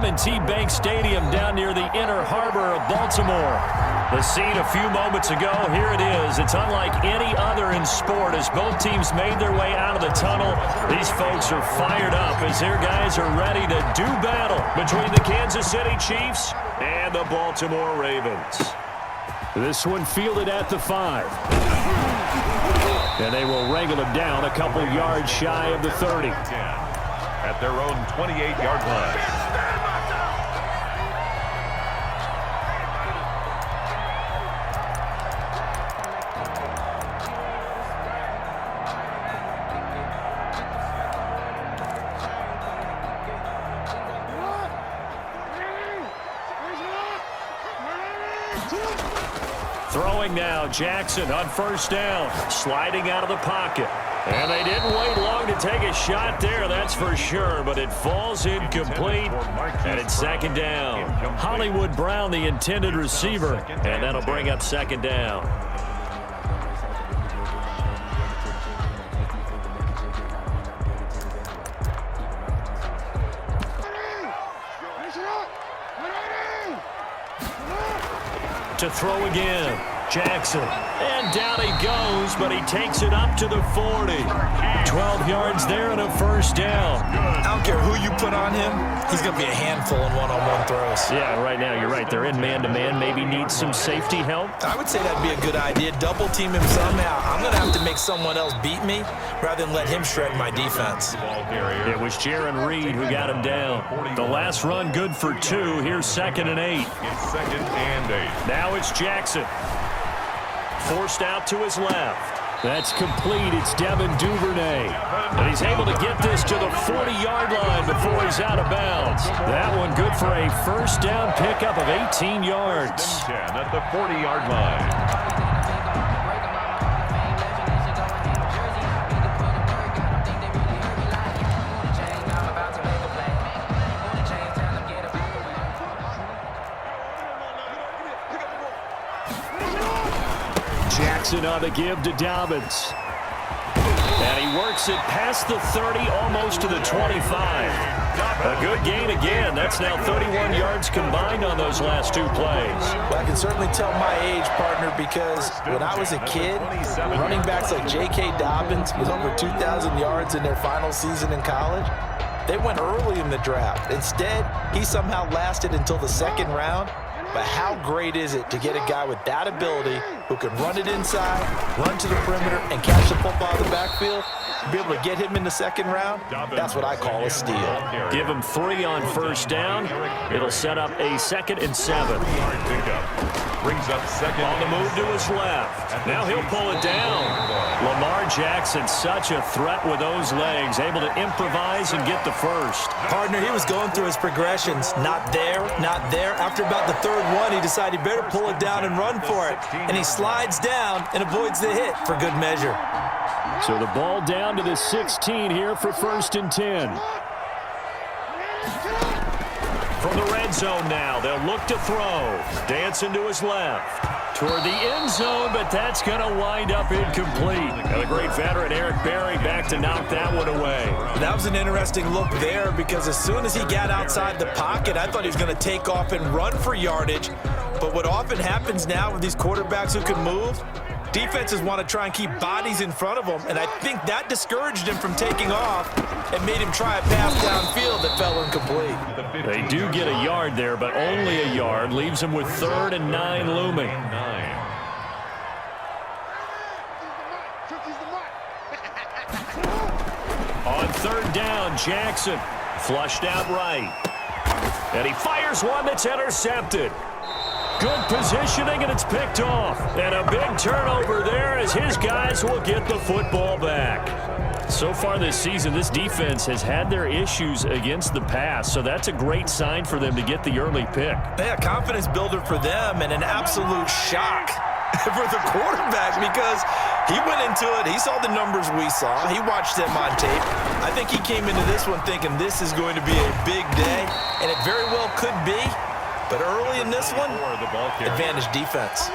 M&T Bank Stadium down near the Inner Harbor of Baltimore. The scene a few moments ago, here it is. It's unlike any other in sport as both teams made their way out of the tunnel. These folks are fired up as their guys are ready to do battle between the Kansas City Chiefs and the Baltimore Ravens. This one fielded at the 5. And they will wrangle him down a couple yards shy of the 30. At their own 28-yard line. Throwing now, Jackson on first down, sliding out of the pocket. And they didn't wait long to take a shot there, that's for sure, but it falls incomplete, and it's second down. Hollywood Brown, the intended receiver, and that'll bring up second down. To throw again, Jackson, and down he goes, but he takes it up to the 40. 12 yards there and a first down. I don't care who you put on him, he's going to be a handful in one-on-one throws. Yeah, right now you're right. They're in man-to-man, maybe need some safety help. I would say that'd be a good idea. Double team him somehow. I'm going to have to make someone else beat me rather than let him shred my defense. It was Jaron Reed who got him down. The last run good for 2. Here's 2nd and 8. It's 2nd and 8. Now it's Jackson. Forced out to his left. That's complete. It's Devin Duvernay. And he's able to get this to the 40-yard line before he's out of bounds. That one good for a first down pickup of 18 yards. 10 at the 40-yard line. Jackson on the give to Dobbins. And he works it past the 30, almost to the 25. A good gain again. That's now 31 yards combined on those last 2 plays. Well, I can certainly tell my age, partner, because when I was a kid, running backs like J.K. Dobbins with over 2,000 yards in their final season in college, they went early in the draft. Instead, he somehow lasted until the 2nd round. But how great is it to get a guy with that ability who can run it inside, run to the perimeter, and catch the football in the backfield? Be able to get him in the 2nd round? That's what I call a steal. Give him 3 on first down. It'll set up a 2nd and 7. Brings up 2nd. On the move to his left. Now he'll pull it down. Lamar Jackson, such a threat with those legs, able to improvise and get the first. Partner, he was going through his progressions. Not there, not there. After about the 3rd one, he decided he better pull it down and run for it. And he slides down and avoids the hit for good measure. So the ball down to the 16 here for 1st and 10. From the red zone now, they'll look to throw. Dancing to his left. Toward the end zone, but that's going to wind up incomplete. And the great veteran Eric Berry back to knock that one away. That was an interesting look there because as soon as he got outside the pocket, I thought he was going to take off and run for yardage. But what often happens now with these quarterbacks who can move, defenses want to try and keep bodies in front of them, and I think that discouraged him from taking off and made him try a pass downfield that fell incomplete. They do get a yard there, but only a yard. Leaves him with 3rd and 9 looming. On 3rd down, Jackson flushed out right. And he fires one that's intercepted. Good positioning, and it's picked off. And a big turnover there as his guys will get the football back. So far this season, this defense has had their issues against the pass, so that's a great sign for them to get the early pick. Yeah, confidence builder for them and an absolute shock for the quarterback because he went into it. He saw the numbers we saw. He watched them on tape. I think he came into this one thinking this is going to be a big day, and it very well could be. But early in this one, advantage defense.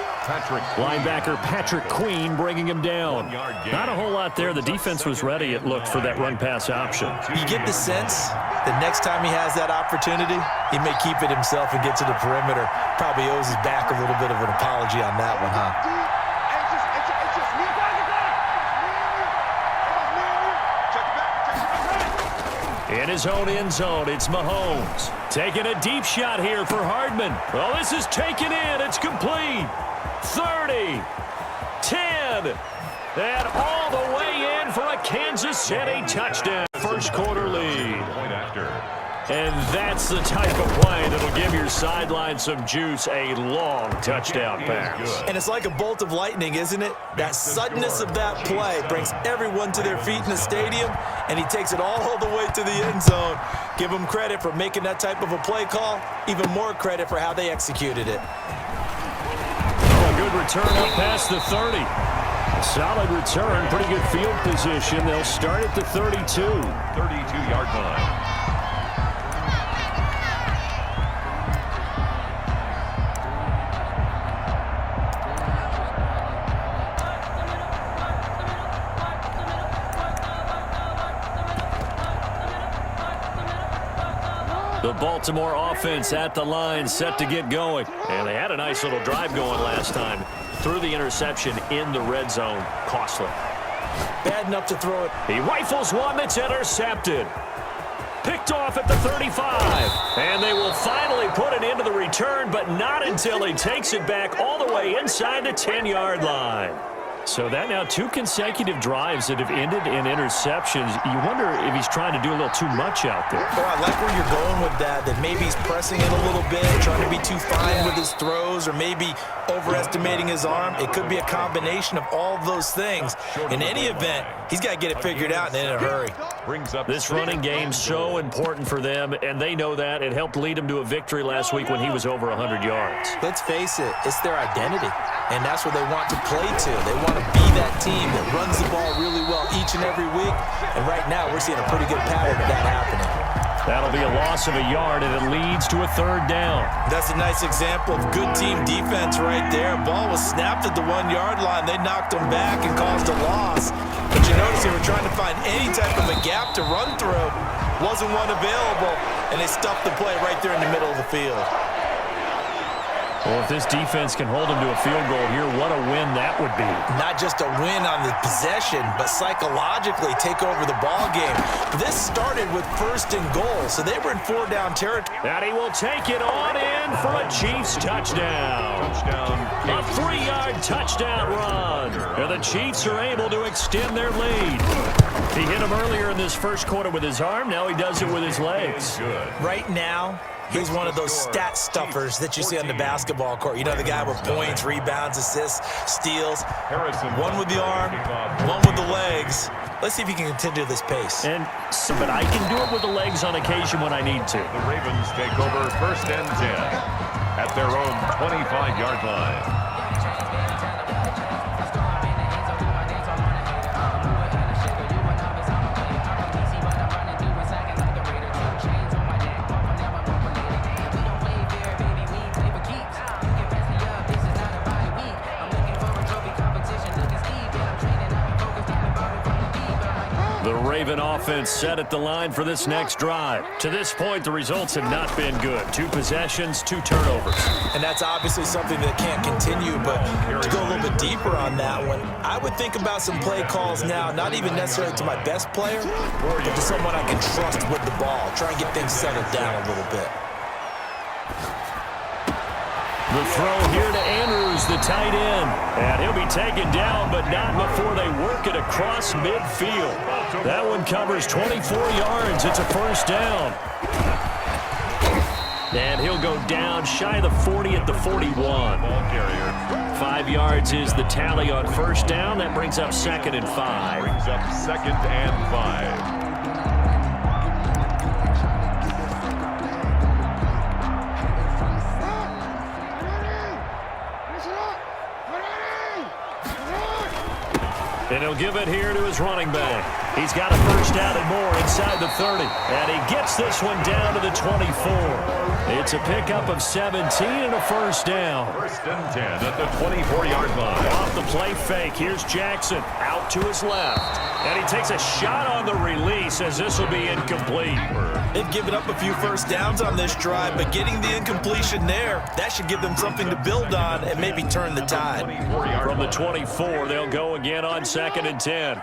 Linebacker Patrick Queen bringing him down. Not a whole lot there. The defense was ready, it looked, for that run-pass option. You get the sense the next time he has that opportunity, he may keep it himself and get to the perimeter. Probably owes his back a little bit of an apology on that one, huh? In his own end zone, it's Mahomes. Taking a deep shot here for Hardman. Well, this is taken in. It's complete. 30, 10, and all the way in for a Kansas City touchdown. First quarter lead. Point after. And that's the type of play that'll give your sideline some juice, a long touchdown pass. And it's like a bolt of lightning, isn't it? That suddenness of that play brings everyone to their feet in the stadium, and he takes it all the way to the end zone. Give him credit for making that type of a play call, even more credit for how they executed it. Oh, a good return up past the 30. Solid return, pretty good field position. They'll start at the 32. 32-yard line. The Baltimore offense at the line, set to get going. And they had a nice little drive going last time. Threw the interception in the red zone. Costly. Bad enough to throw it. He rifles one that's intercepted. Picked off at the 35. And they will finally put it into the return, but not until he takes it back all the way inside the 10-yard line. So that now 2 consecutive drives that have ended in interceptions. You wonder if he's trying to do a little too much out there. Oh, I like where you're going with that maybe he's pressing it a little bit, trying to be too fine with his throws, or maybe overestimating his arm. It could be a combination of all of those things. In any event, he's got to get it figured out and in a hurry. This running game so important for them, and they know that. It helped lead them to a victory last week when he was over 100 yards. Let's face it, it's their identity, and that's what they want to play to. They want to be that team that runs the ball really well each and every week, and right now we're seeing a pretty good pattern of that happening. That'll be a loss of a yard, and it leads to a 3rd down. That's a nice example of good team defense right there. Ball was snapped at the 1-yard line. They knocked them back and caused a loss. But you notice they were trying to find any type of a gap to run through. Wasn't one available, and they stuffed the play right there in the middle of the field. Well, if this defense can hold them to a field goal here, what a win that would be. Not just a win on the possession, but psychologically take over the ball game. This started with 1st and goal, so they were in 4-down territory. And he will take it on in for a Chiefs touchdown. A 3-yard touchdown run. And the Chiefs are able to extend their lead. He hit him earlier in this first quarter with his arm. Now he does it with his legs. Right now, he's one of those stat stuffers that you see on the basketball court. You know, the guy with points, rebounds, assists, steals. One with the arm, one with the legs. Let's see if he can continue this pace. But I can do it with the legs on occasion when I need to. The Ravens take over 1st and 10 at their own 25-yard line. The Raven offense set at the line for this next drive. To this point, the results have not been good. 2 possessions, 2 turnovers. And that's obviously something that can't continue, but to go a little bit deeper on that one, I would think about some play calls now, not even necessarily to my best player, but to someone I can trust with the ball. Try and get things settled down a little bit. The throw here to Andrews, the tight end. And he'll be taken down, but not before they work it across midfield. That one covers 24 yards. It's a 1st down. And he'll go down shy of the 40 at the 41. 5 yards is the tally on 1st down. That brings up 2nd and 5. Brings up 2nd and 5. And he'll give it here to his running back. He's got a 1st down and more inside the 30. And he gets this one down to the 24. It's a pickup of 17 and a first down. First and 10 at the 24-yard line. Off the play fake, here's Jackson out to his left. And he takes a shot on the release as this will be incomplete. They've given up a few first downs on this drive, but getting the incompletion there, that should give them something to build on and maybe turn the tide. From the 24, they'll go again on 2nd and 10.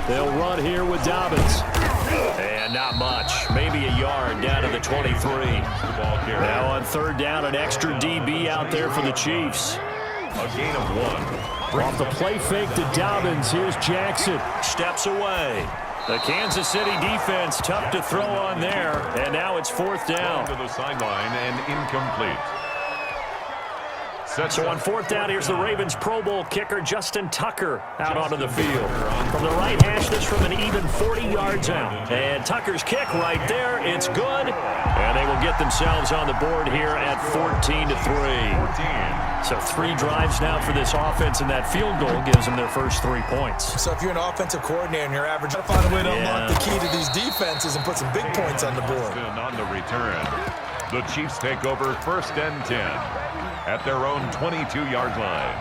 They'll run here with Dobbins. And not much. Maybe a yard down to the 23. Now on 3rd down, an extra DB out there for the Chiefs. A gain of 1. Off the play fake to Dobbins. Here's Jackson. Steps away. The Kansas City defense tough to throw on there. And now it's 4th down. To the sideline and incomplete. So on 4th down, here's the Ravens Pro Bowl kicker Justin Tucker out onto the field. From the right hash, this from an even 40 yards out. And Tucker's kick right there, it's good. And they will get themselves on the board here at 14-3. So 3 drives now for this offense, and that field goal gives them their first 3 points. So if you're an offensive coordinator and you're average, try to find a way to unlock the key to these defenses and put some big points on the board. On the return, the Chiefs take over 1st and 10. At their own 22-yard line.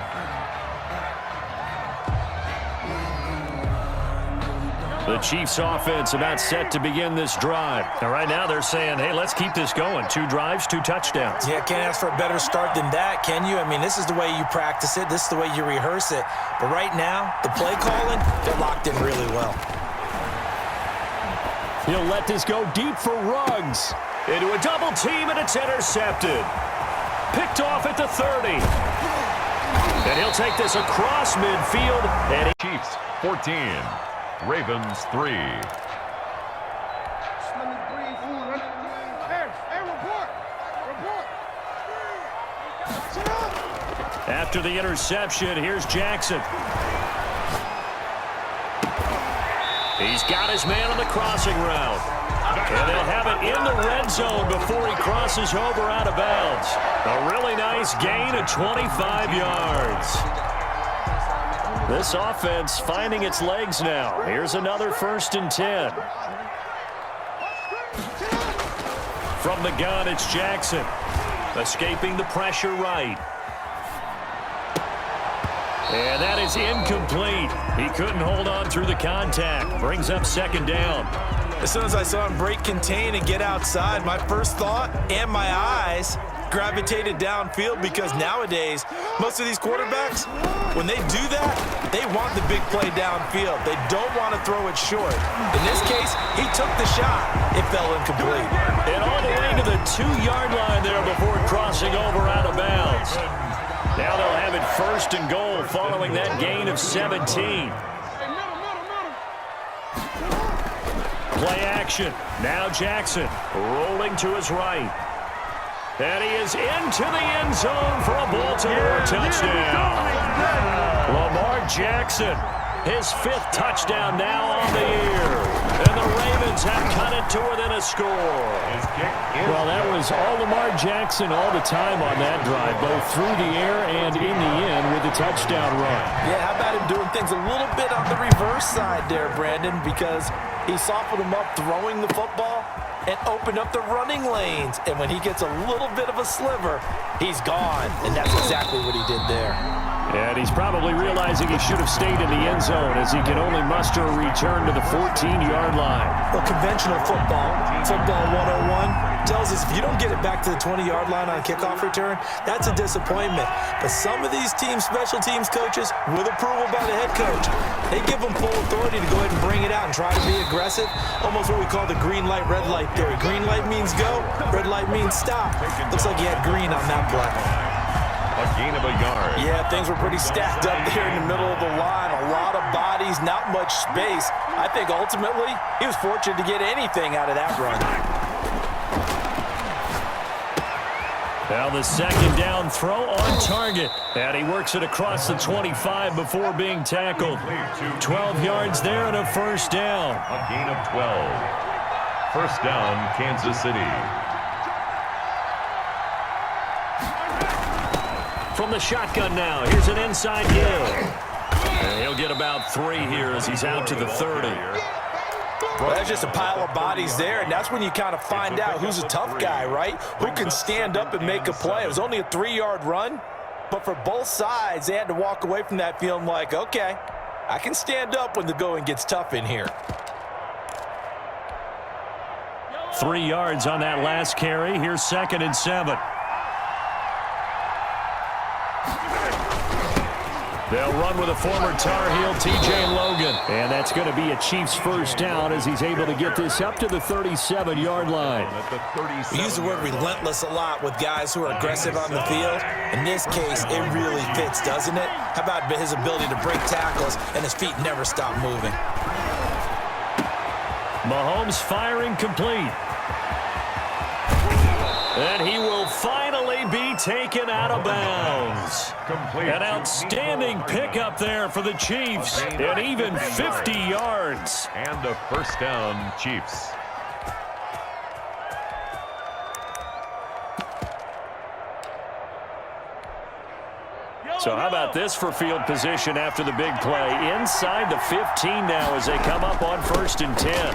The Chiefs offense about set to begin this drive. And right now they're saying, hey, let's keep this going. 2 drives, 2 touchdowns. Yeah, can't ask for a better start than that, can you? I mean, this is the way you practice it. This is the way you rehearse it. But right now, the play calling, they're locked in really well. He'll let this go deep for Ruggs. Into a double team, and it's intercepted. Picked off at the 30. And he'll take this across midfield. And Chiefs 14, Ravens 3. After the interception, here's Jackson. He's got his man on the crossing route. And they'll have it in the red zone before he crosses over out of bounds. A really nice gain of 25 yards. This offense finding its legs now. Here's another 1st and 10. From the gun, it's Jackson. Escaping the pressure right. And that is incomplete. He couldn't hold on through the contact. Brings up 2nd down. As soon as I saw him break contain and get outside, my first thought and my eyes gravitated downfield, because nowadays, most of these quarterbacks, when they do that, they want the big play downfield. They don't want to throw it short. In this case, he took the shot. It fell incomplete. And all the way to the 2-yard line there before crossing over out of bounds. Now they'll have it 1st and goal following that gain of 17. Play action. Now Jackson rolling to his right. And he is into the end zone for a Baltimore touchdown. Lamar Jackson, his 5th touchdown now on the year. And the Ravens have cut it to within a score. Well, that was all Lamar Jackson all the time on that drive, both through the air and in the end with the touchdown run. Yeah, how about him doing things a little bit on the reverse side there, Brandon, because he softened him up throwing the football and opened up the running lanes. And when he gets a little bit of a sliver, he's gone. And that's exactly what he did there. And he's probably realizing he should have stayed in the end zone as he can only muster a return to the 14-yard line. Well, conventional football 101, tells us if you don't get it back to the 20-yard line on a kickoff return, that's a disappointment. But some of these special teams coaches, with approval by the head coach, they give them full authority to go ahead and bring it out and try to be aggressive. Almost what we call the green light, red light theory. Green light means go, red light means stop. Looks like he had green on that play. A gain of a yard. Yeah, things were pretty stacked up there in the middle of the line. A lot of bodies, not much space. I think ultimately he was fortunate to get anything out of that run. Now the 2nd down throw on target. And he works it across the 25 before being tackled. 12 yards there and a 1st down. A gain of 12. 1st down, Kansas City. From the shotgun now, here's an inside give. And he'll get about 3 here as he's out to the 30. Well, that's just a pile of bodies there, and that's when you kind of find out who's a tough guy, right? Who can stand up and make a play. It was only a 3-yard run, but for both sides, they had to walk away from that feeling like, okay, I can stand up when the going gets tough in here. 3 yards on that last carry. Here's 2nd and 7. They'll run with a former Tar Heel, T.J. Logan. And that's going to be a Chiefs first down as he's able to get this up to the 37-yard line. We use the word relentless a lot with guys who are aggressive on the field. In this case, it really fits, doesn't it? How about his ability to break tackles and his feet never stop moving? Mahomes firing complete. And he will finally be taken out of bounds. An outstanding pickup there for the Chiefs. And even 50 yards. And a first down, Chiefs. So how about this for field position after the big play? Inside the 15 now as they come up on 1st and 10.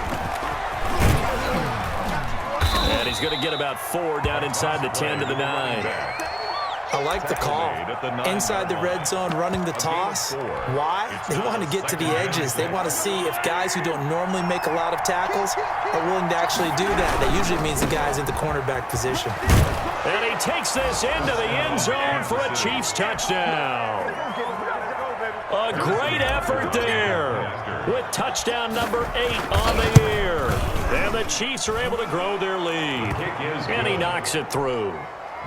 And he's going to get about 4 down inside the 10 to the 9. I like the call. Inside the red zone, running the toss. Why? They want to get to the edges. They want to see if guys who don't normally make a lot of tackles are willing to actually do that. That usually means the guy's in the cornerback position. And he takes this into the end zone for a Chiefs touchdown. A great effort there with touchdown number 8 on the year. And the Chiefs are able to grow their lead. And he knocks it through.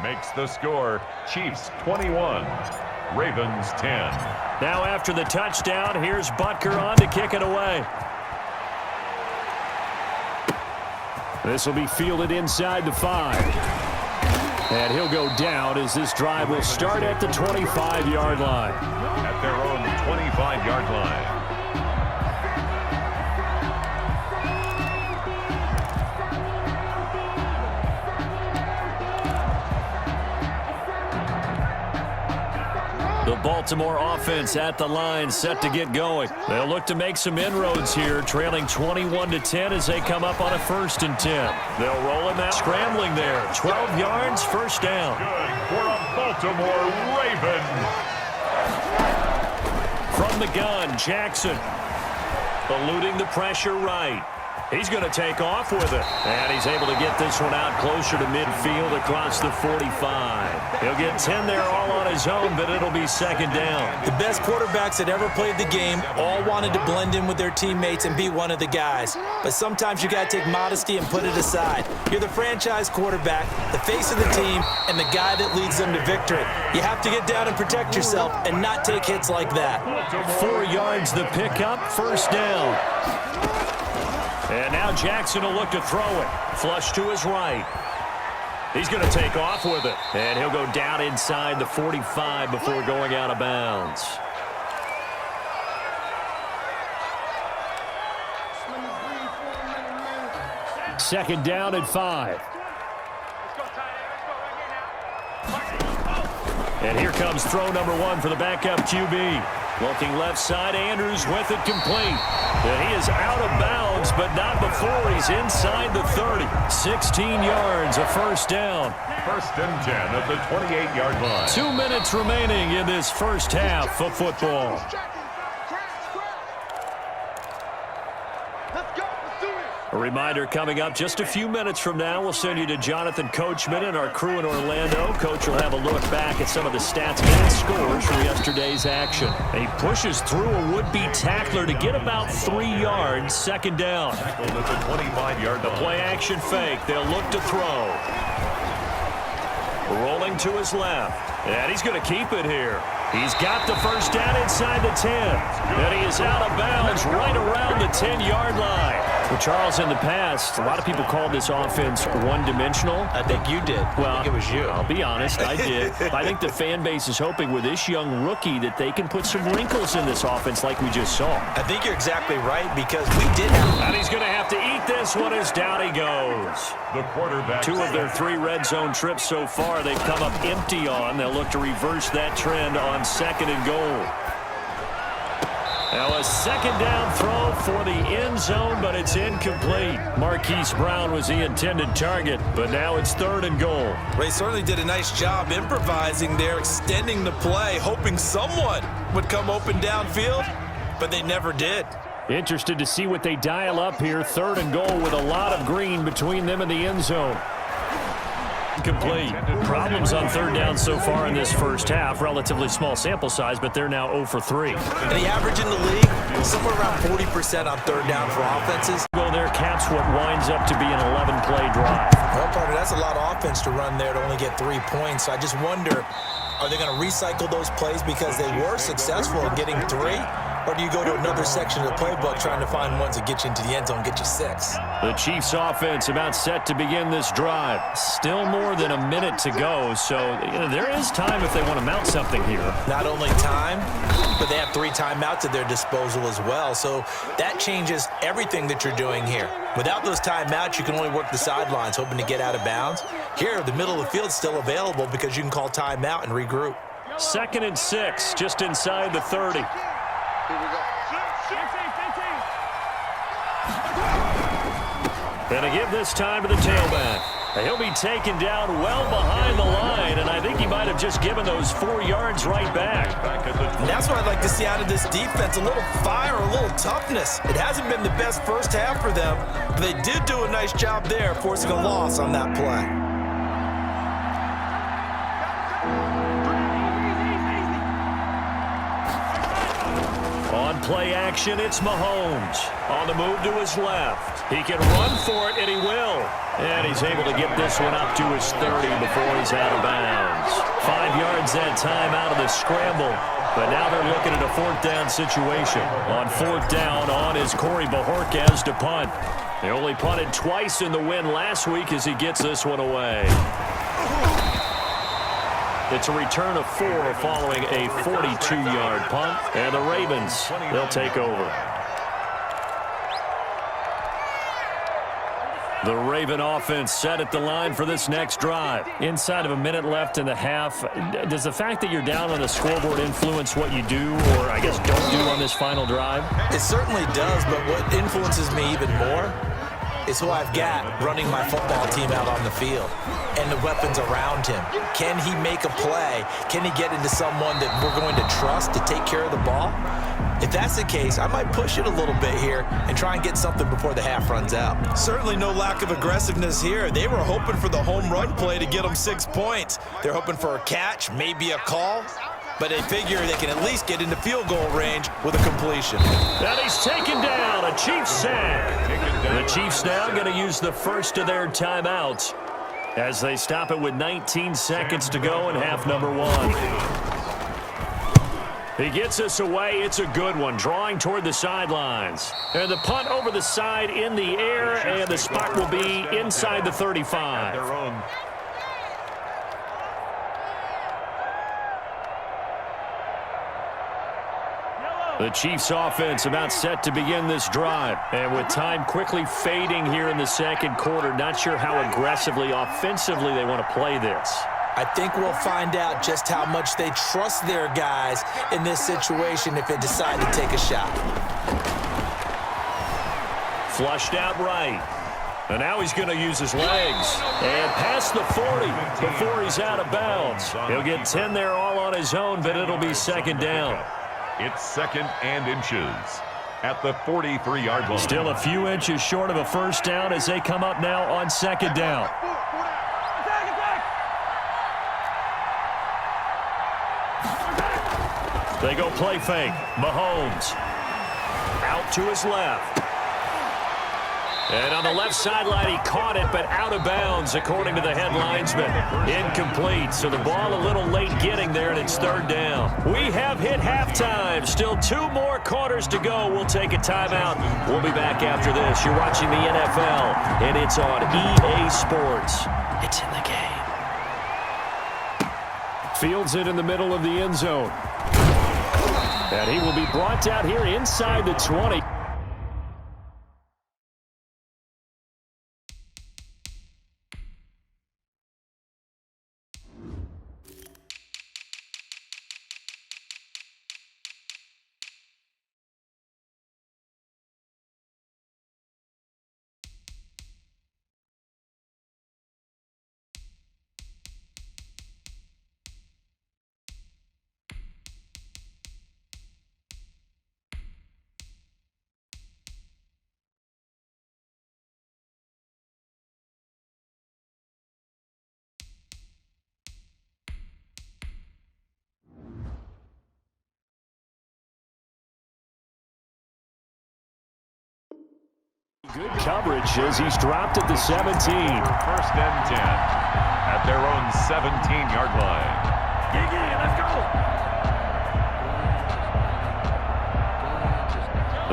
Makes the score Chiefs 21, Ravens 10. Now after the touchdown, here's Butker on to kick it away. This will be fielded inside the 5. And he'll go down as this drive will start at the 25-yard line. At their own 25-yard line. The Baltimore offense at the line, set to get going. They'll look to make some inroads here, trailing 21-10 as they come up on a 1st and 10. They'll roll him out, scrambling there. 12 yards, first down. Good for a Baltimore Raven. From the gun, Jackson eluding the pressure right. He's going to take off with it. And he's able to get this one out closer to midfield across the 45. He'll get 10 there all on his own, but it'll be 2nd down. The best quarterbacks that ever played the game all wanted to blend in with their teammates and be one of the guys. But sometimes you got to take modesty and put it aside. You're the franchise quarterback, the face of the team, and the guy that leads them to victory. You have to get down and protect yourself and not take hits like that. 4 yards the pickup, first down. And now Jackson will look to throw it. Flush to his right. He's going to take off with it. And he'll go down inside the 45 before going out of bounds. Second down at 5. And here comes throw number 1 for the backup QB. Looking left side, Andrews with it complete. And he is out of bounds, but not before he's inside the 30. 16 yards, a first down. 1st and 10 at the 28-yard line. 2 minutes remaining in this first half of football. A reminder coming up just a few minutes from now, we'll send you to Jonathan Coachman and our crew in Orlando. Coach will have a look back at some of the stats and scores from yesterday's action. And he pushes through a would-be tackler to get about 3 yards, 2nd down. Tackled at the 25-yard line. The play-action fake. They'll look to throw. Rolling to his left. And he's going to keep it here. He's got the first down inside the 10. And he is out of bounds right around the 10-yard line. Well, Charles, in the past, a lot of people called this offense one-dimensional. I think you did. Well, I think it was you. I'll be honest, I did. I think the fan base is hoping with this young rookie that they can put some wrinkles in this offense like we just saw. I think you're exactly right because we did have... And he's going to have to eat this one as down he goes. The quarterback. 2 of their 3 red zone trips so far they've come up empty on. They'll look to reverse that trend on 2nd and goal. Now a second down throw for the end zone, but it's incomplete. Marquise Brown was the intended target, but now it's 3rd and goal. Ray certainly did a nice job improvising there, extending the play, hoping someone would come open downfield, but they never did. Interested to see what they dial up here. 3rd and goal with a lot of green between them and the end zone. Complete. Problems on 3rd down so far in this first half. Relatively small sample size, but they're now 0 for 3. And the average in the league, somewhere around 40% on 3rd down for offenses. Go there, caps what winds up to be an 11-play drive. Well, partner, that's a lot of offense to run there to only get 3 points. So I just wonder, are they going to recycle those plays because they were successful in getting 3? Or do you go to another section of the playbook trying to find ones that get you into the end zone and get you 6? The Chiefs offense about set to begin this drive. Still more than a minute to go, so there is time if they want to mount something here. Not only time, but they have 3 timeouts at their disposal as well. So that changes everything that you're doing here. Without those timeouts, you can only work the sidelines, hoping to get out of bounds. Here, the middle of the field is still available because you can call timeout and regroup. 2nd and 6, just inside the 30. Gonna give this time to the tailback. He'll be taken down well behind the line, and I think he might have just given those 4 yards right back. And that's what I'd like to see out of this defense, a little fire, a little toughness. It hasn't been the best first half for them, but they did do a nice job there, forcing a loss on that play. On play action, it's Mahomes. On the move to his left. He can run for it, and he will. And he's able to get this one up to his 30 before he's out of bounds. 5 yards that time out of the scramble. But now they're looking at a 4th down situation. On 4th down, on is Corey Bajorquez to punt. They only punted twice in the win last week as he gets this one away. It's a return of 4 following a 42-yard punt. And the Ravens, they'll take over. The Raven offense set at the line for this next drive. Inside of a minute left in the half, does the fact that you're down on the scoreboard influence what you do, or I guess don't do on this final drive? It certainly does, but what influences me even more is who I've got running my football team out on the field and the weapons around him. Can he make a play? Can he get into someone that we're going to trust to take care of the ball? If that's the case, I might push it a little bit here and try and get something before the half runs out. Certainly no lack of aggressiveness here. They were hoping for the home run play to get them 6 points. They're hoping for a catch, maybe a call, but they figure they can at least get into field goal range with a completion. And he's taken down, a Chiefs sack. The Chiefs now going to use the first of their timeouts as they stop it with 19 seconds to go in half number 1. He gets us away. It's a good one, drawing toward the sidelines. And the punt over the side in the air, and the spot will be inside the 35. The Chiefs offense about set to begin this drive. And with time quickly fading here in the second quarter, not sure how aggressively, offensively they want to play this. I think we'll find out just how much they trust their guys in this situation if they decide to take a shot. Flushed out right. And now he's going to use his legs. And past the 40 before he's out of bounds. He'll get 10 there all on his own, but it'll be 2nd down. It's 2nd and inches at the 43-yard line. Still a few inches short of a first down as they come up now on 2nd down. They go play fake. Mahomes out to his left. And on the left sideline, he caught it, but out of bounds, according to the head linesman. Incomplete, so the ball a little late getting there, and it's 3rd down. We have hit halftime. Still 2 more quarters to go. We'll take a timeout. We'll be back after this. You're watching the NFL, and it's on EA Sports. It's in the game. Fields it in the middle of the end zone. And he will be brought out here inside the 20. Good coverage as he's dropped at the 17. First and 10 at their own 17-yard line. Let's go.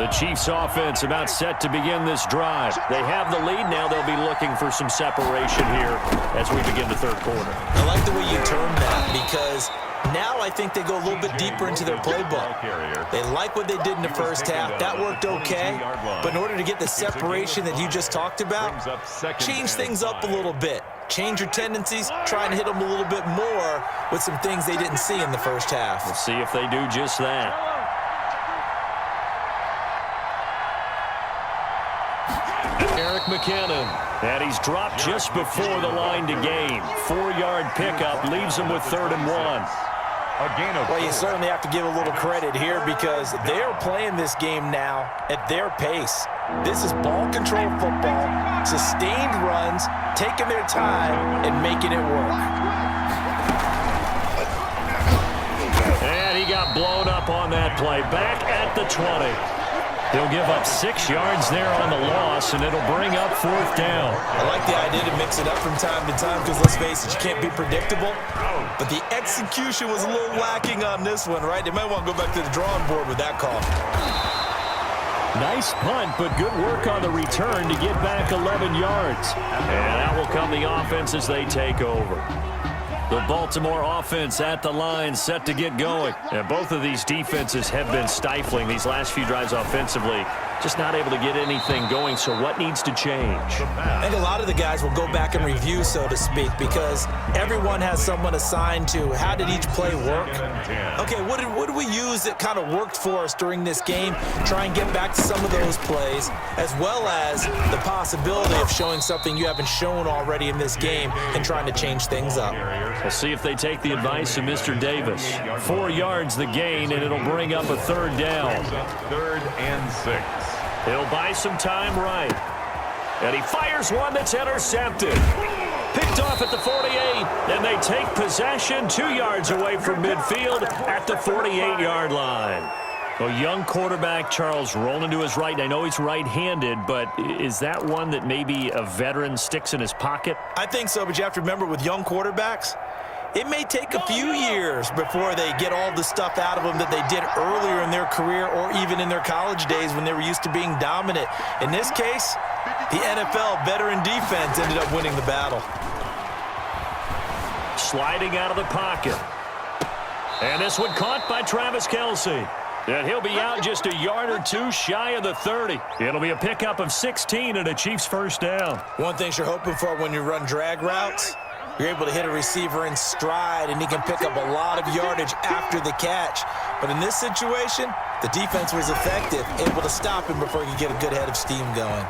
The Chiefs offense about set to begin this drive. They have the lead. Now they'll be looking for some separation here as we begin the third quarter. I like the way you term that because now I think they go a little bit deeper into their playbook. They like what they did in the first half. That worked okay. But in order to get the separation that you just talked about, change things up a little bit. Change your tendencies, try and hit them a little bit more with some things they didn't see in the first half. We'll see if they do just that. Eric McKinnon. And he's dropped just before the line to gain. 4-yard pickup leaves him with 3rd and 1. Well, you certainly have to give a little credit here because they're playing this game now at their pace. This is ball control football, sustained runs, taking their time and making it work. And he got blown up on that play. Back at the 20. He'll give up 6 yards there on the loss, and it'll bring up 4th down. I like the idea to mix it up from time to time because, let's face it, you can't be predictable. But the execution was a little lacking on this one, right? They might want to go back to the drawing board with that call. Nice punt, but good work on the return to get back 11 yards. And out will come the offense as they take over. The Baltimore offense at the line, set to get going. And both of these defenses have been stifling these last few drives offensively. Just not able to get anything going, so what needs to change? I think a lot of the guys will go back and review, so to speak, because everyone has someone assigned to how did each play work. Okay, what did we use that kind of worked for us during this game? Try and get back to some of those plays, as well as the possibility of showing something you haven't shown already in this game and trying to change things up. We'll see if they take the advice of Mr. Davis. 4 yards the gain, and it'll bring up a 3rd down. 3rd and 6. He'll buy some time right. And he fires one that's intercepted. Picked off at the 48, and they take possession 2 yards away from midfield at the 48-yard line. A young quarterback, Charles, rolling to his right. I know he's right-handed, but is that one that maybe a veteran sticks in his pocket? I think so, but you have to remember with young quarterbacks, it may take a few years before they get all the stuff out of them that they did earlier in their career or even in their college days when they were used to being dominant. In this case, the NFL veteran defense ended up winning the battle. Sliding out of the pocket. And this one caught by Travis Kelce. And he'll be out just a yard or two shy of the 30. It'll be a pickup of 16 and a Chiefs 1st down. One thing you're hoping for when you run drag routes, you're able to hit a receiver in stride, and he can pick up a lot of yardage after the catch. But in this situation, the defense was effective, able to stop him before he could get a good head of steam going.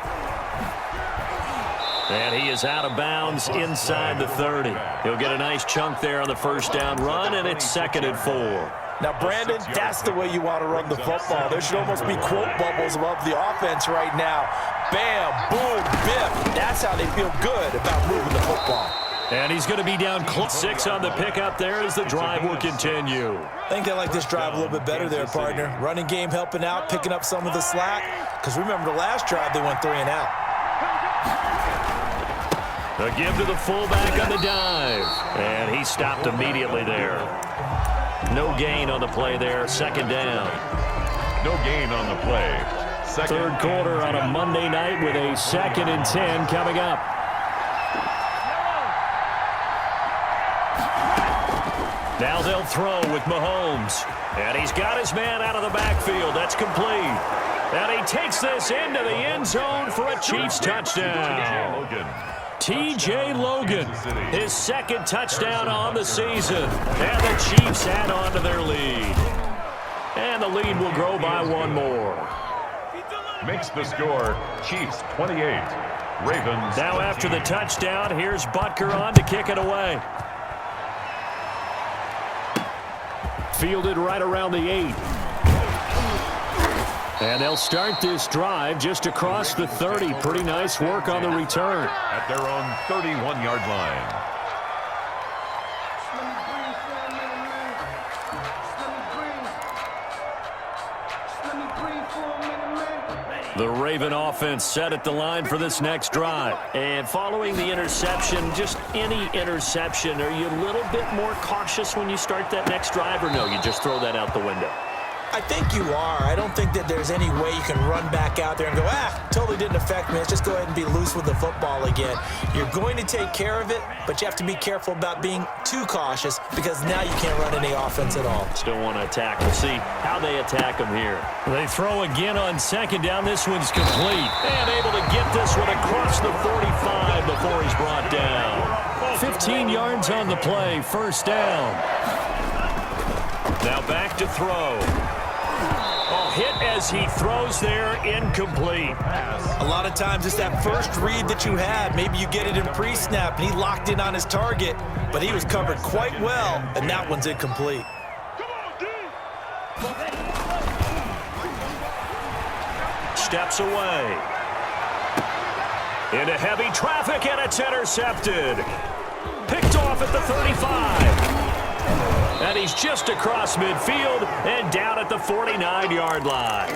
And he is out of bounds inside the 30. He'll get a nice chunk there on the 1st down run, and it's 2nd and 4. Now, Brandon, that's the way you want to run the football. There should almost be quote bubbles above the offense right now. Bam, boom, biff. That's how they feel good about moving the football. And he's going to be down close. 6 on the pickup there as the drive will continue. I think they like this drive a little bit better there, partner. Running game helping out, picking up some of the slack. Because remember the last drive, they went 3 and out. A give to the fullback on the dive. And he stopped immediately there. No gain on the play there. 2nd down. No gain on the play. 3rd quarter on a Monday night with a 2nd and 10 coming up. Now they'll throw with Mahomes. And he's got his man out of the backfield. That's complete. And he takes this into the end zone for a Chiefs touchdown. T.J. Logan, his 2nd touchdown on the season. And the Chiefs add on to their lead. And the lead will grow by 1 more. Makes the score Chiefs 28, Ravens. Now after the touchdown, here's Butker on to kick it away. Fielded right around the 8. And they'll start this drive just across the 30. Pretty nice work on the return. At their own 31-yard line. The Raven offense set at the line for this next drive. And following the interception, just any interception, are you a little bit more cautious when you start that next drive, or no, you just throw that out the window? I think you are. I don't think that there's any way you can run back out there and go, totally didn't affect me. Let's just go ahead and be loose with the football again. You're going to take care of it, but you have to be careful about being too cautious because now you can't run any offense at all. Still want to attack. We'll see how they attack them here. They throw again on second down. This one's complete. And able to get this one across the 45 before he's brought down. 15 yards on the play. First down. Now back to throw. Hit as he throws there, incomplete. A lot of times it's that first read that you had. Maybe you get it in pre-snap, and he locked in on his target, but he was covered quite well, and that one's incomplete. Steps away. Into heavy traffic, and it's intercepted. Picked off at the 35. And he's just across midfield and down at the 49-yard line.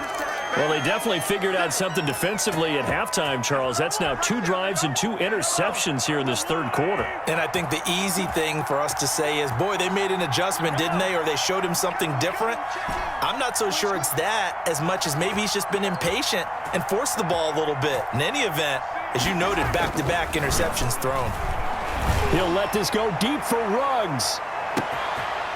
Well, they definitely figured out something defensively at halftime, Charles. That's now 2 drives and 2 interceptions here in this third quarter. And I think the easy thing for us to say is, boy, they made an adjustment, didn't they? Or they showed him something different. I'm not so sure it's that as much as maybe he's just been impatient and forced the ball a little bit. In any event, as you noted, back-to-back interceptions thrown. He'll let this go deep for Ruggs.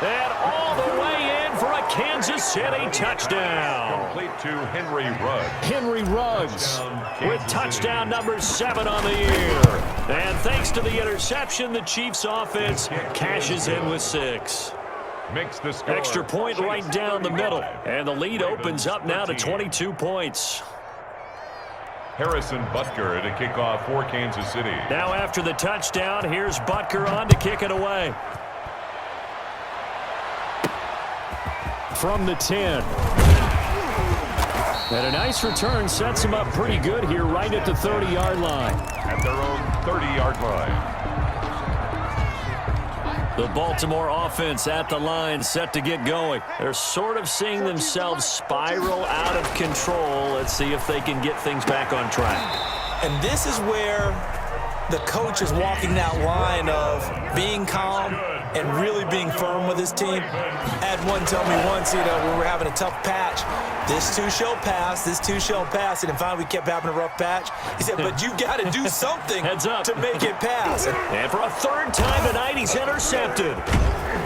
And all the way in for a Kansas City touchdown. Complete to Henry Ruggs. Henry Ruggs with touchdown number 7 on the year. And thanks to the interception, the Chiefs offense cashes in with 6. Makes the score. Extra point right down the middle. And the lead opens up now to 22 points. Harrison Butker to kick off for Kansas City. Now after the touchdown, here's Butker on to kick it away. From the 10. And a nice return sets him up pretty good here right at the 30-yard line. At their own 30-yard line. The Baltimore offense at the line, set to get going. They're sort of seeing themselves spiral out of control. Let's see if they can get things back on track. And this is where the coach is walking that line of being calm and really being firm with his team. I had one tell me once, when we were having a tough patch, this too shall pass, this too shall pass. And finally we kept having a rough patch. He said, but you got to do something to make it pass. And for a third time tonight, he's intercepted.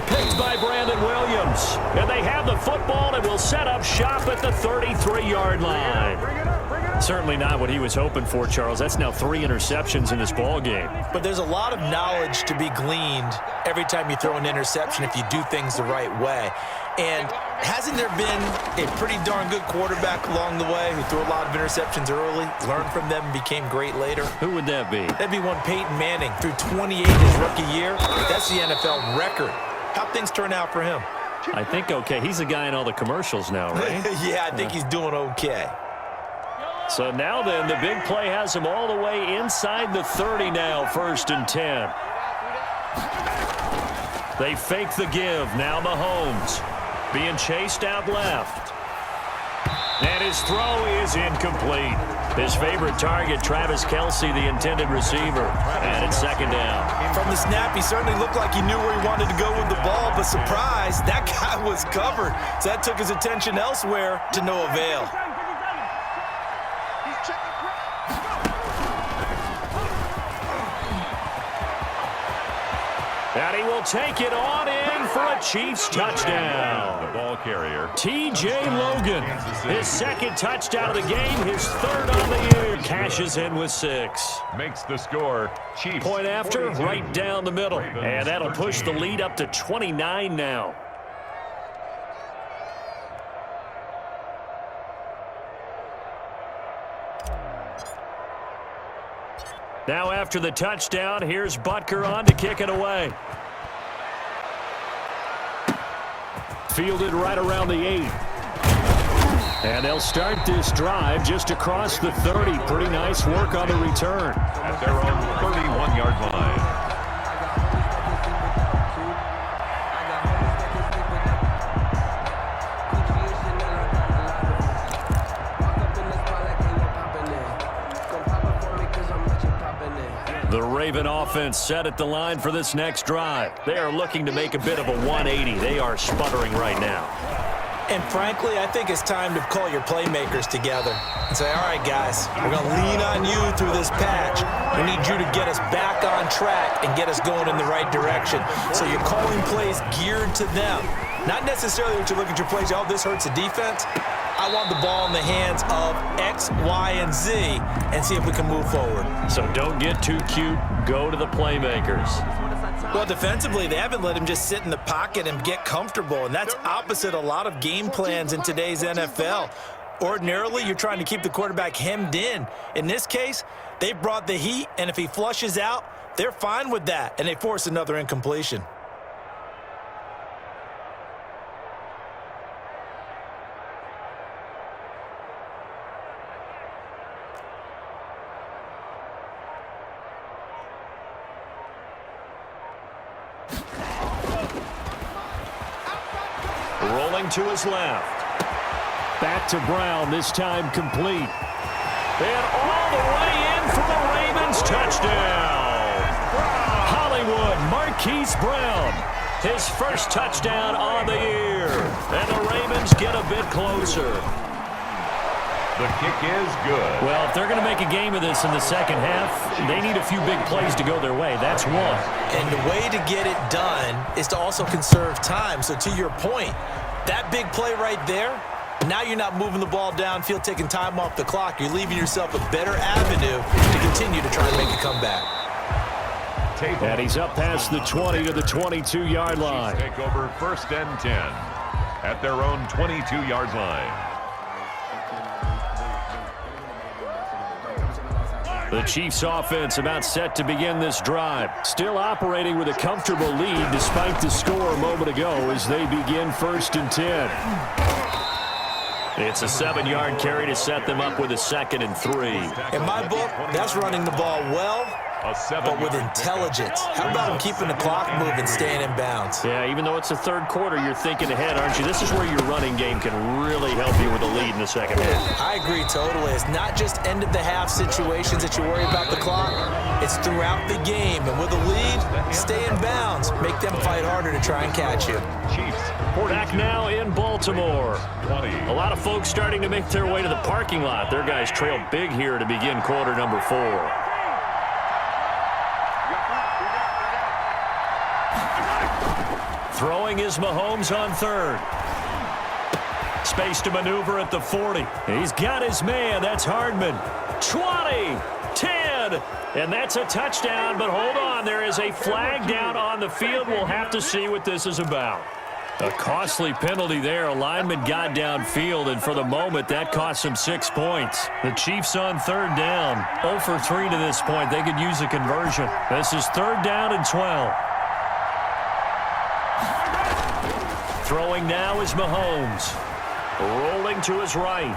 Picked by Brandon Williams. And they have the football and will set up shop at the 33-yard line. Certainly not what he was hoping for, Charles. That's now 3 interceptions in this ball game. But there's a lot of knowledge to be gleaned every time you throw an interception if you do things the right way. And hasn't there been a pretty darn good quarterback along the way who threw a lot of interceptions early, learned from them, and became great later? Who would that be? That'd be one Peyton Manning. Threw 28 his rookie year. That's the NFL record. How'd things turn out for him? I think okay. He's the guy in all the commercials now, right? Yeah, I think he's doing okay. So now then, the big play has him all the way inside the 30 now, 1st and 10. They fake the give. Now Mahomes being chased out left. And his throw is incomplete. His favorite target, Travis Kelce, the intended receiver. And it's 2nd down. From the snap, he certainly looked like he knew where he wanted to go with the ball, but surprise, that guy was covered. So that took his attention elsewhere to no avail. And he will take it on in for a Chiefs touchdown. The ball carrier. T.J. Logan, his 2nd touchdown of the game, his 3rd on the year, cashes in with 6. Makes the score Chiefs. Point after, 42. right down the middle. And that'll push the lead up to 29 now. Now after the touchdown, here's Butker on to kick it away. Fielded right around the 8. And they'll start this drive just across the 30. Pretty nice work on the return. At their own 31-yard line. The Raven offense set at the line for this next drive. They are looking to make a bit of a 180. They are sputtering right now. And frankly, I think it's time to call your playmakers together and say, all right, guys, we're going to lean on you through this patch. We need you to get us back on track and get us going in the right direction. So you're calling plays geared to them. Not necessarily that you look at your plays, oh, this hurts the defense. I want the ball in the hands of X, Y, and Z and see if we can move forward. So don't get too cute. Go to the playmakers. Well, defensively, they haven't let him just sit in the pocket and get comfortable, and that's opposite a lot of game plans in today's NFL. Ordinarily, you're trying to keep the quarterback hemmed in. In this case, they brought the heat, and if he flushes out, they're fine with that, and they force another incompletion. Rolling to his left. Back to Brown, this time complete. And all the way in for the Ravens. Touchdown. Hollywood Marquise Brown. His first touchdown on the year. And the Ravens get a bit closer. The kick is good. Well, if they're going to make a game of this in the second half, they need a few big plays to go their way. That's one. And the way to get it done is to also conserve time. So to your point, that big play right there, now you're not moving the ball downfield, taking time off the clock. You're leaving yourself a better avenue to continue to try and make a comeback. And he's up past the 20 to the 22-yard line. Take over 1st and 10 at their own 22-yard line. The Chiefs offense about set to begin this drive. Still operating with a comfortable lead despite the score a moment ago as they begin 1st and 10. It's a 7-yard carry to set them up with a 2nd and 3. In my book, that's running the ball well, but with intelligence. How about him keeping the clock moving, staying in bounds? Yeah, even though it's the third quarter, you're thinking ahead, aren't you? This is where your running game can really help you with a lead in the second half. I agree totally. It's not just end-of-the-half situations that you worry about the clock. It's throughout the game. And with a lead, stay in bounds. Make them fight harder to try and catch you. Chiefs. Back now in Baltimore. A lot of folks starting to make their way to the parking lot. Their guys trail big here to begin quarter number 4. Throwing is Mahomes on 3rd. Space to maneuver at the 40. He's got his man. That's Hardman. 20, 10, and that's a touchdown. But hold on, there is a flag down on the field. We'll have to see what this is about. A costly penalty there. A lineman got downfield, and for the moment, that cost him 6 points. The Chiefs on 3rd down. 0 for 3 to this point. They could use a conversion. This is 3rd down and 12. Throwing now is Mahomes. Rolling to his right.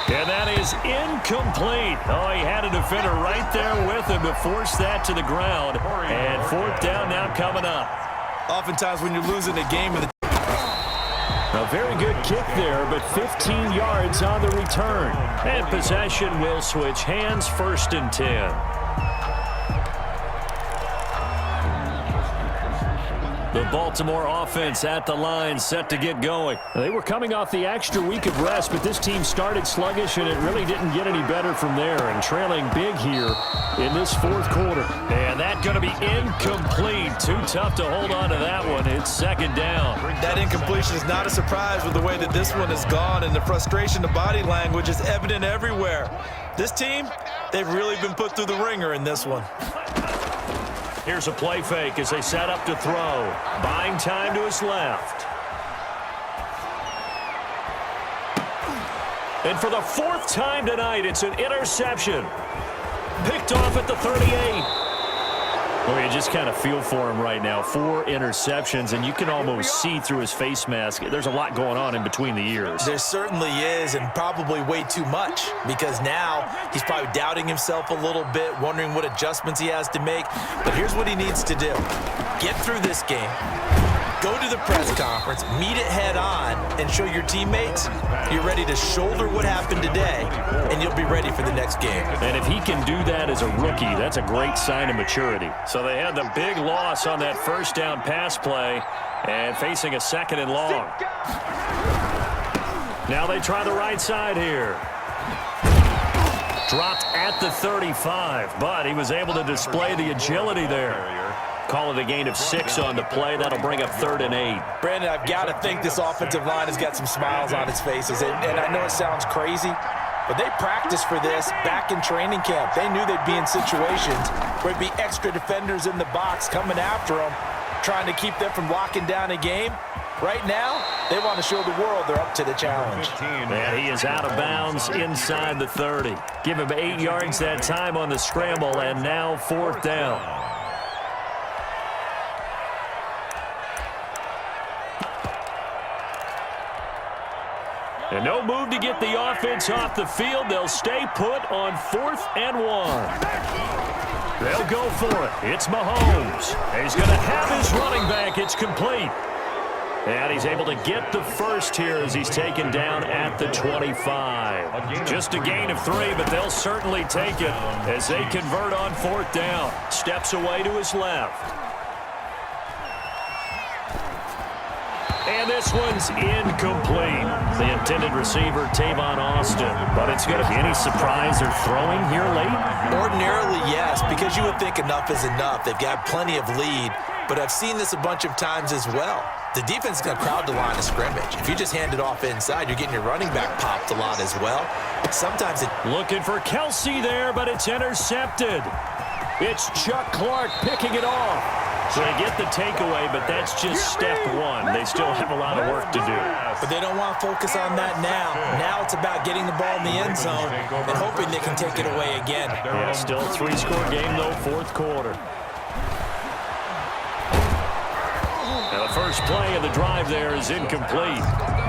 And that is incomplete. Oh, he had a defender right there with him to force that to the ground. And 4th down now coming up. Oftentimes when you're losing a game, a very good kick there, but 15 yards on the return. And possession will switch hands, 1st and 10. The Baltimore offense at the line, set to get going. They were coming off the extra week of rest, but this team started sluggish, and it really didn't get any better from there, and trailing big here in this 4th quarter. And that's going to be incomplete. Too tough to hold on to that one. It's 2nd down. That incompletion is not a surprise with the way that this one has gone, and the frustration, the body language is evident everywhere. This team, they've really been put through the ringer in this one. Here's a play fake as they set up to throw. Buying time to his left. And for the 4th time tonight, it's an interception. Picked off at the 38. Well, you just kind of feel for him right now. 4 interceptions, and you can almost see through his face mask. There's a lot going on in between the ears. There certainly is, and probably way too much, because now he's probably doubting himself a little bit, wondering what adjustments he has to make. But here's what he needs to do. Get through this game. Go to the press conference, meet it head on, and show your teammates you're ready to shoulder what happened today, and you'll be ready for the next game. And if he can do that as a rookie, that's a great sign of maturity. So they had the big loss on that first down pass play and facing a 2nd and long. Now they try the right side here. Dropped at the 35, but he was able to display the agility there. Call it a gain of 6 on the play. That'll bring up 3rd and 8. Brandon, I've got to think this offensive line has got some smiles on its faces. And I know it sounds crazy, but they practiced for this back in training camp. They knew they'd be in situations where there'd be extra defenders in the box coming after them, trying to keep them from locking down a game. Right now, they want to show the world they're up to the challenge. And he is out of bounds inside the 30. Give him 8 yards that time on the scramble, and now 4th down. And no move to get the offense off the field. They'll stay put on 4th and 1. They'll go for it. It's Mahomes. He's going to have his running back. It's complete. And he's able to get the first here as he's taken down at the 25. Just a gain of 3, but they'll certainly take it as they convert on 4th down. Steps away to his left. And this one's incomplete. The intended receiver, Tavon Austin. But it's going to be any surprise they're throwing here late? Ordinarily, yes, because you would think enough is enough. They've got plenty of lead, but I've seen this a bunch of times as well. The defense is going to crowd the line of scrimmage. If you just hand it off inside, you're getting your running back popped a lot as well. Sometimes it... Looking for Kelsey there, but it's intercepted. It's Chuck Clark picking it off. So they get the takeaway, but that's just step 1. They still have a lot of work to do. But they don't want to focus on that now. Now it's about getting the ball in the end zone and hoping they can take it away again. Yeah, still a 3-score game, though, 4th quarter. Now the first play of the drive there is incomplete.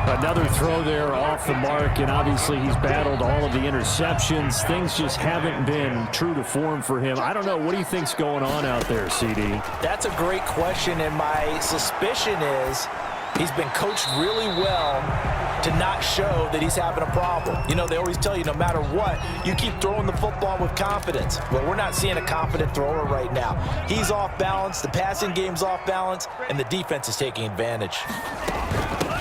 Another throw there off the mark, and obviously he's battled all of the interceptions. Things just haven't been true to form for him. I don't know. What do you think's going on out there, CD? That's a great question, and my suspicion is he's been coached really well to not show that he's having a problem. You know, they always tell you no matter what, you keep throwing the football with confidence. Well, we're not seeing a confident thrower right now. He's off balance, the passing game's off balance, and the defense is taking advantage.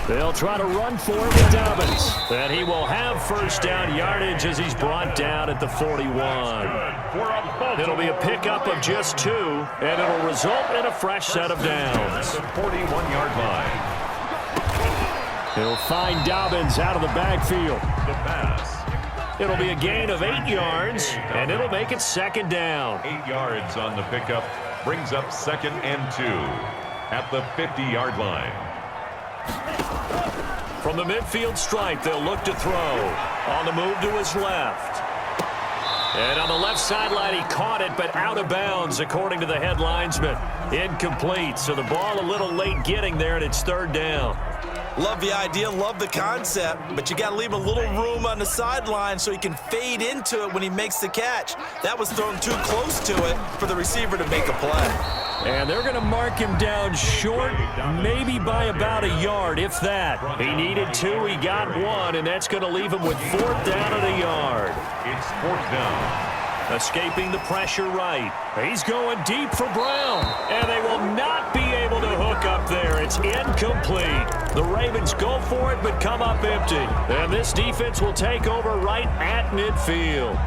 They'll try to run for it with Dobbins. And he will have first down yardage as he's brought down at the 41. It'll be a pickup of just 2, and it'll result in a fresh set of downs. The 41-yard line. He'll find Dobbins out of the backfield. The pass. It'll be a gain of 8 yards, and it'll make it 2nd down. 8 yards on the pickup brings up 2nd and 2 at the 50-yard line. From the midfield stripe, they'll look to throw. On the move to his left. And on the left sideline, he caught it, but out of bounds, according to the head linesman. Incomplete, so the ball a little late getting there, and it's 3rd down. Love the idea, love the concept, but you got to leave a little room on the sideline so he can fade into it when he makes the catch. That was thrown too close to it for the receiver to make a play. And they're going to mark him down short, maybe by about a yard, if that. He needed 2, he got 1, and that's going to leave him with 4th down and a yard. It's 4th down. Escaping the pressure right. He's going deep for Brown, and they will not be able to hook up there. It's incomplete. The Ravens go for it, but come up empty. And this defense will take over right at midfield.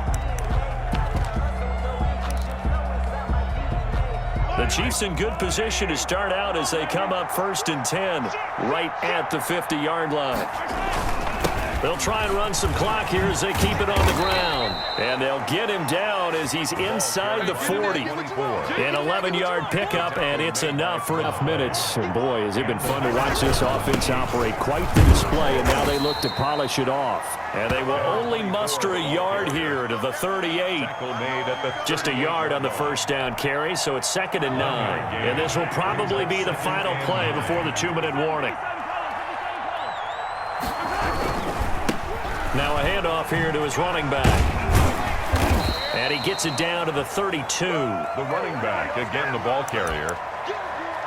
The Chiefs in good position to start out as they come up 1st and 10 right at the 50-yard line. They'll try and run some clock here as they keep it on the ground. And they'll get him down as he's inside the 40. An 11-yard pickup, and it's enough for enough minutes. And boy, has it been fun to watch this offense operate. Quite the display, and now they look to polish it off. And they will only muster a yard here to the 38. Just a yard on the first down carry, so it's 2nd and 9. And this will probably be the final play before the 2-minute warning. Now a handoff here to his running back. And he gets it down to the 32. The running back, again the ball carrier.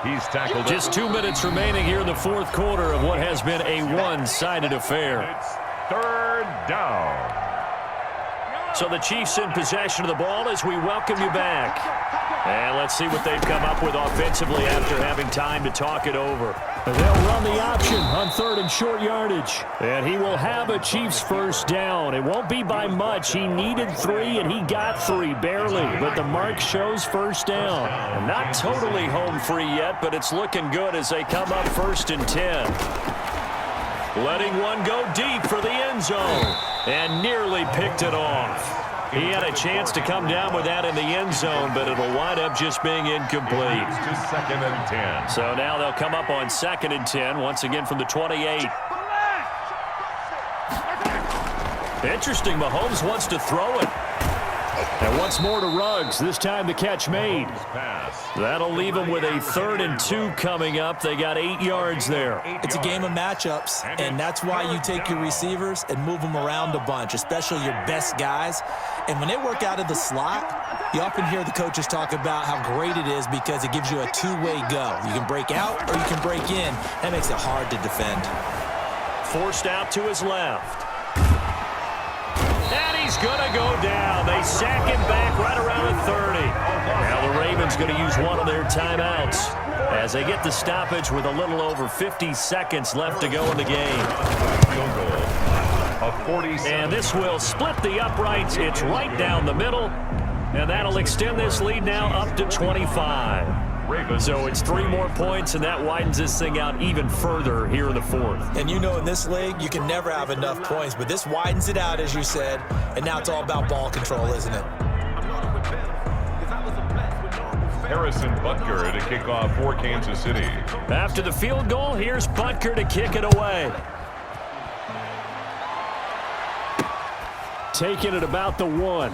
He's tackled. Just 2 minutes remaining here in the fourth quarter of what has been a one-sided affair. It's third down. So the Chiefs in possession of the ball as we welcome you back. And let's see what they've come up with offensively after having time to talk it over. They'll run the option on third and short yardage. And he will have a Chiefs first down. It won't be by much. He needed 3, and he got 3, barely. But the mark shows first down. Not totally home free yet, but it's looking good as they come up 1st and 10. Letting one go deep for the end zone. And nearly picked it off. He had a chance to come down with that in the end zone, but it'll wind up just being incomplete. To 2nd and 10. So now they'll come up on 2nd and 10, once again from the 28. Interesting, Mahomes wants to throw it. And once more to Ruggs, this time the catch made. That'll leave them with a 3rd and 2 coming up. They got 8 yards there. It's a game of matchups, and that's why you take your receivers and move them around a bunch, especially your best guys. And when they work out of the slot, you often hear the coaches talk about how great it is because it gives you a two-way go. You can break out or you can break in. That makes it hard to defend. Forced out to his left. And he's going to go down. They sack him back right around the 30. Now the Ravens going to use one of their timeouts as they get the stoppage with a little over 50 seconds left to go in the game. And this will split the uprights. It's right down the middle. And that'll extend this lead now up to 25. So it's 3 more points, and that widens this thing out even further here in the fourth. And you know in this league, you can never have enough points, but this widens it out, as you said, and now it's all about ball control, isn't it? Harrison Butker to kick off for Kansas City. After the field goal, here's Butker to kick it away. Taking it about the 1.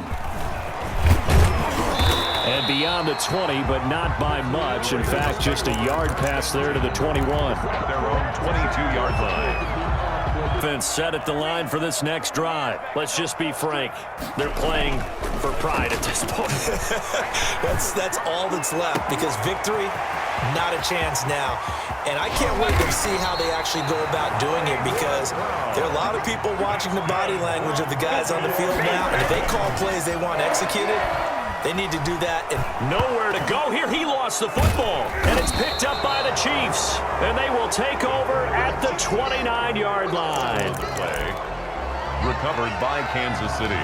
And beyond the 20, but not by much. In fact, just a yard pass there to the 21. At their own 22-yard line. Offense set at the line for this next drive. Let's just be frank. They're playing for pride at this point. That's all that's left because victory, not a chance now. And I can't wait to see how they actually go about doing it because there are a lot of people watching the body language of the guys on the field now. And if they call plays they want executed, they need to do that. And nowhere to go here. He lost the football, and it's picked up by the Chiefs. And they will take over at the 29-yard line. Play recovered by Kansas City.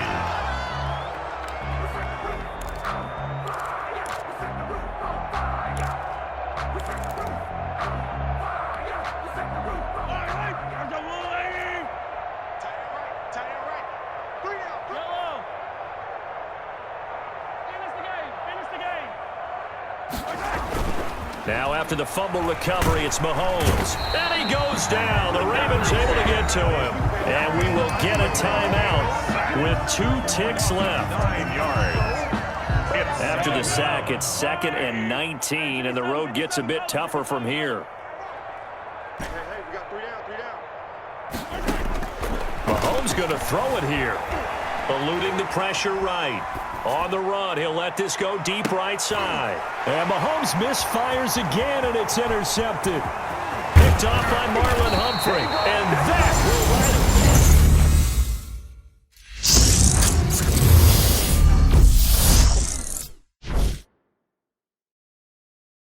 Now after the fumble recovery, it's Mahomes. And he goes down. The Ravens able to get to him. And we will get a timeout with 2 ticks left. 9 yards. After the sack, it's 2nd and 19, and the road gets a bit tougher from here. Hey, we got 3 down. Mahomes going to throw it here. Eluding the pressure right. On the run, he'll let this go deep right side. And Mahomes misfires again, and it's intercepted. Picked off by Marlon Humphrey. And that will